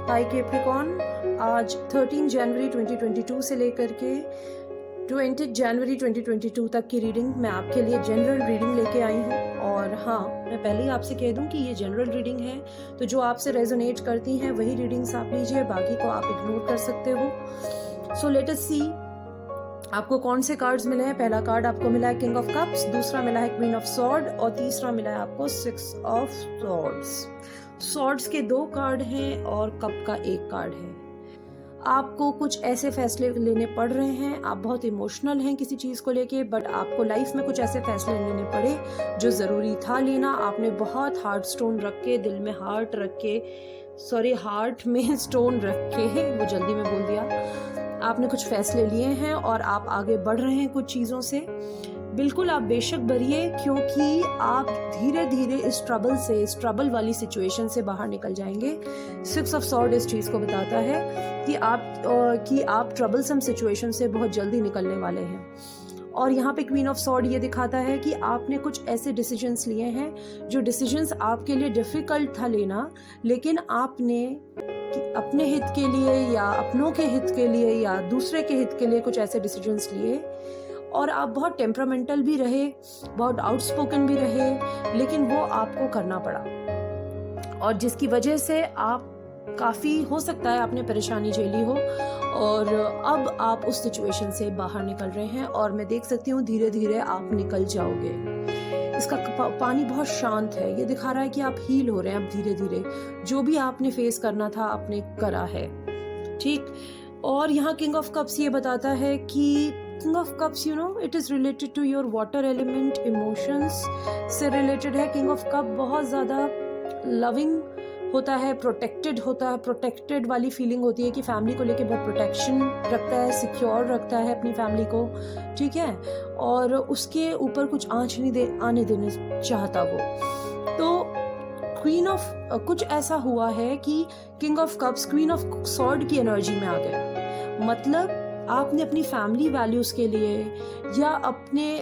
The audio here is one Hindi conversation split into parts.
हाई कैप्रिकॉर्न, आज 13 जनवरी 2022 से लेकर के 20 जनवरी 2022 तक की रीडिंग मैं आपके लिए जनरल रीडिंग लेके आई हूँ। और हाँ, मैं पहले ही आपसे कह दूँ कि ये जनरल रीडिंग है, तो जो आपसे रेजोनेट करती हैं वही रीडिंग्स आप लीजिए, बाकी को आप इग्नोर कर सकते हो। सो लेट अस सी आपको कौन से कार्ड्स मिले हैं। पहला कार्ड आपको मिला है किंग ऑफ कप्स, दूसरा मिला है क्वीन ऑफ सॉर्ड और तीसरा मिला है आपको 6 ऑफ सॉर्ड्स। सॉर्ड्स के 2 कार्ड हैं और कप का 1 कार्ड है। आपको कुछ ऐसे फैसले लेने पड़ रहे हैं, आप बहुत इमोशनल हैं किसी चीज को लेके, बट आपको लाइफ में कुछ ऐसे फैसले लेने पड़े जो जरूरी था लेना। आपने बहुत हार्ट स्टोन रख के, दिल में हार्ट रख के, हार्ट में स्टोन रख के, वो जल्दी में बोल दिया, आपने कुछ फैसले लिए हैं और आप आगे बढ़ रहे हैं कुछ चीजों से। बिल्कुल आप बेशक बढ़िए, क्योंकि आप धीरे धीरे इस ट्रबल वाली सिचुएशन से बाहर निकल जाएंगे। 6 ऑफ सॉर्ड इस चीज को बताता है कि आप ट्रबलसम सिचुएशन से बहुत जल्दी निकलने वाले हैं। और यहाँ पे क्वीन ऑफ सॉर्ड ये दिखाता है कि आपने कुछ ऐसे डिसीजंस लिए हैं जो डिसीजंस आपके लिए डिफिकल्ट था लेना, लेकिन आपने अपने हित के लिए या अपनों के हित के लिए या दूसरे के हित के लिए कुछ ऐसे डिसीजंस लिए। और आप बहुत टेम्परामेंटल भी रहे, बहुत आउटस्पोकन भी रहे, लेकिन वो आपको करना पड़ा, और जिसकी वजह से आप काफ़ी, हो सकता है आपने परेशानी झेली हो, और अब आप उस सिचुएशन से बाहर निकल रहे हैं। और मैं देख सकती हूँ धीरे धीरे आप निकल जाओगे। इसका पानी बहुत शांत है, ये दिखा रहा है कि आप हील हो रहे हैं अब धीरे धीरे। जो भी आपने फेस करना था आपने करा है, ठीक। और यहाँ किंग ऑफ कप्स ये बताता है कि king of cups it is related to your water element, emotions से रिलेटेड है। किंग ऑफ कप बहुत ज्यादा लविंग होता है, प्रोटेक्टेड होता है, प्रोटेक्टेड वाली फीलिंग होती है कि फैमिली को लेके बहुत प्रोटेक्शन रखता है, सिक्योर रखता है अपनी फैमिली को, ठीक है। और उसके ऊपर कुछ आंच नहीं आने देने चाहता वो। तो क्वीन ऑफ कुछ ऐसा हुआ है कि king of cups queen of sword की एनर्जी में आ गया। मतलब आपने अपनी फैमिली वैल्यूज के लिए या अपने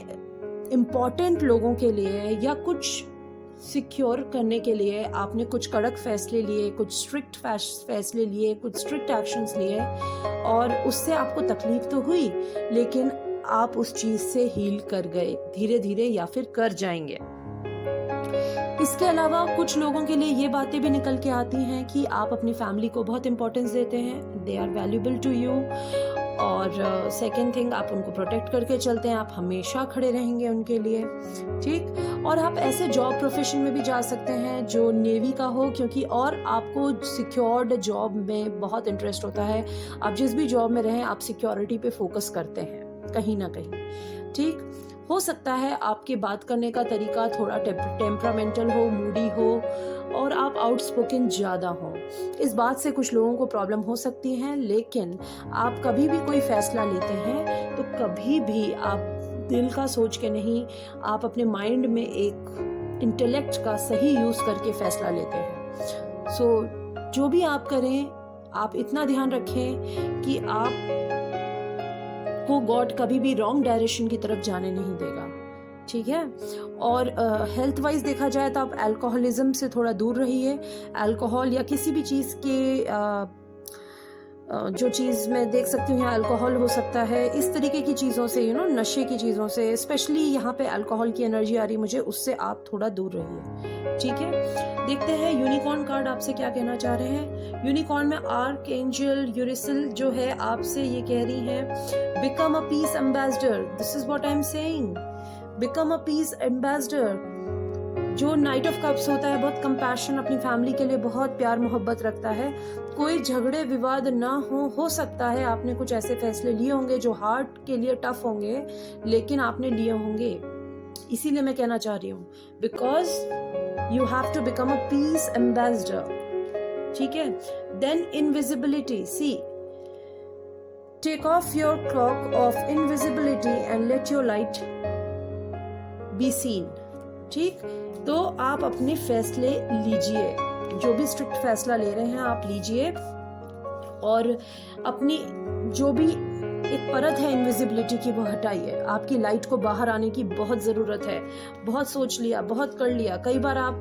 इम्पोर्टेंट लोगों के लिए या कुछ सिक्योर करने के लिए आपने कुछ कड़क फैसले लिए, कुछ स्ट्रिक्ट फैसले लिए, कुछ स्ट्रिक्ट एक्शंस लिए, और उससे आपको तकलीफ तो हुई, लेकिन आप उस चीज से हील कर गए धीरे धीरे, या फिर कर जाएंगे। इसके अलावा कुछ लोगों के लिए ये बातें भी निकल के आती हैं कि आप अपनी फैमिली को बहुत इंपॉर्टेंस देते हैं, they are valuable to you. और सेकेंड थिंग, आप उनको प्रोटेक्ट करके चलते हैं, आप हमेशा खड़े रहेंगे उनके लिए, ठीक। और आप ऐसे जॉब प्रोफेशन में भी जा सकते हैं जो नेवी का हो, क्योंकि और आपको सिक्योर्ड जॉब में बहुत इंटरेस्ट होता है। आप जिस भी जॉब में रहें, आप सिक्योरिटी पे फोकस करते हैं कहीं ना कहीं, ठीक। हो सकता है आपके बात करने का तरीका थोड़ा टेम्परामेंटल हो, मूडी हो, और आप आउटस्पोकन ज़्यादा हो। इस बात से कुछ लोगों को प्रॉब्लम हो सकती है, लेकिन आप कभी भी कोई फैसला लेते हैं तो कभी भी आप दिल का सोच के नहीं, आप अपने माइंड में एक इंटेलेक्ट का सही यूज़ करके फैसला लेते हैं। सो जो भी आप करें, आप इतना ध्यान रखें कि आप को गॉड कभी भी रॉन्ग डायरेक्शन की तरफ जाने नहीं देगा, ठीक है। और हेल्थ वाइज देखा जाए तो आप अल्कोहलिज्म से थोड़ा दूर रहिए। अल्कोहल या किसी भी चीज़ के जो चीज़ मैं देख सकती हूँ यहाँ अल्कोहल हो सकता है, इस तरीके की चीज़ों से, नशे की चीज़ों से, स्पेशली यहाँ पे अल्कोहल की एनर्जी आ रही मुझे, उससे आप थोड़ा दूर रहिए, ठीक है। देखते हैं यूनिकॉर्न कार्ड आपसे क्या कहना चाह रहे हैं। यूनिकॉर्न में आर्कएंजल यूरिसल जो है आपसे ये कह रही है, become a peace ambassador. This is what I am saying, become a peace ambassador. जो नाइट ऑफ कप्स होता है, बहुत कंपैशन, अपनी फैमिली के लिए बहुत प्यार मोहब्बत रखता है। कोई झगड़े विवाद ना हो सकता है आपने कुछ ऐसे फैसले लिए होंगे जो हार्ट के लिए टफ होंगे, लेकिन आपने लिए होंगे। इसीलिए मैं कहना चाह रही हूँ, because you have to become a peace ambassador, ठीक है। Then invisibility, see, take off your cloak of invisibility and let your light be seen, ठीक। तो आप अपने फैसले लीजिए, जो भी स्ट्रिक्ट फैसला ले रहे हैं आप लीजिए, और अपनी जो भी एक परत है इनविजिबिलिटी की वो हटाइए। आपकी लाइट को बाहर आने की बहुत ज़रूरत है। बहुत सोच लिया, बहुत कर लिया, कई बार आप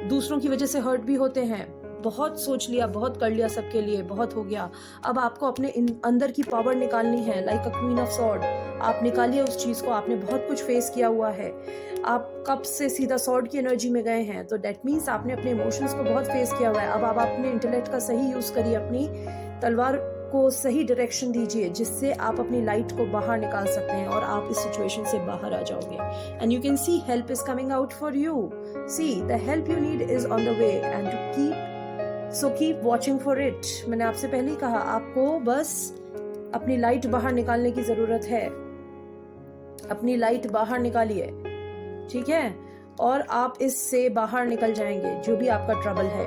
दूसरों की वजह से हर्ट भी होते हैं, बहुत सोच लिया, बहुत कर लिया सबके लिए, बहुत हो गया। अब आपको अपने अंदर की पावर निकालनी है, like a queen of sword. आप निकालिए उस चीज़ को। आपने बहुत कुछ फेस किया हुआ है, आप कब से सीधा सॉर्ड की एनर्जी में गए हैं, तो डेट मीन्स आपने अपने इमोशंस को बहुत फेस किया हुआ है। अब आप अपने इंटेलेक्ट का सही यूज़ करिए, अपनी तलवार को सही डायरेक्शन दीजिए, जिससे आप अपनी लाइट को बाहर निकाल सकते हैं और आप इस सिचुएशन से बाहर आ जाओगे। And you can see help is coming out for you. See the help you need is on the way and to keep watching for it. मैंने आपसे पहले ही कहा, आपको बस अपनी लाइट बाहर निकालने की जरूरत है। अपनी लाइट बाहर निकालिए, ठीक है, और आप इससे बाहर निकल जाएंगे, जो भी आपका ट्रबल है।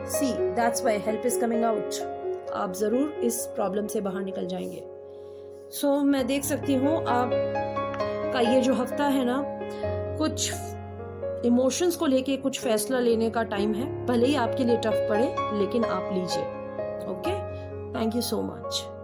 See that's why help is coming out. आप ज़रूर इस प्रॉब्लम से बाहर निकल जाएंगे। सो मैं देख सकती हूँ आप का ये जो हफ्ता है ना, कुछ इमोशंस को लेके कुछ फैसला लेने का टाइम है। भले ही आपके लिए टफ पड़े, लेकिन आप लीजिए। Okay, thank you so much.